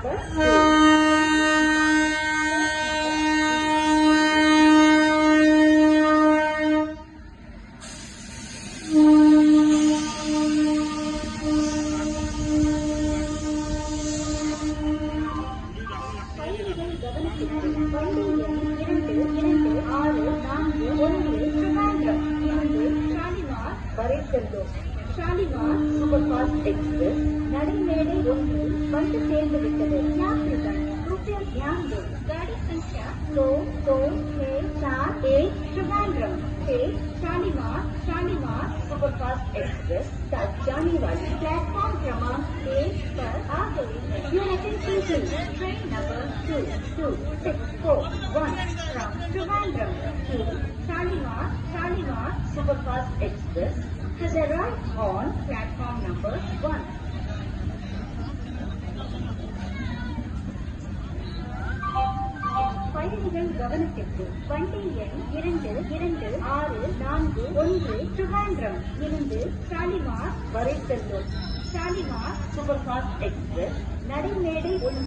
number 2. Shalimar super fast express நடைமேடை 1 வந்து சேர்ந்துவிட்டது. यात्रीगण कृपया ध्यान दें, गाड़ी संख्या 226 ट्रिवेंड्रम से शालीमार सुपर फास्ट एक्सप्रेस तक जाने वाली प्लेटफॉर्म क्रमांक 1 पर आ गई है. Your attention please. Train number 22641 from Trivandrum to Shalimar super fast express has arrived on platform number 1. பயணிகள் கவனத்திற்கு வண்டி எண் 226441 ட்ரிவாண்ட்ரம் இருந்து ஷாலிமார் வரை செல்லும். ஷாலிமார் சூப்பர் ஃபாஸ்ட் எக்ஸ்பிரஸ் நடைமேடை 1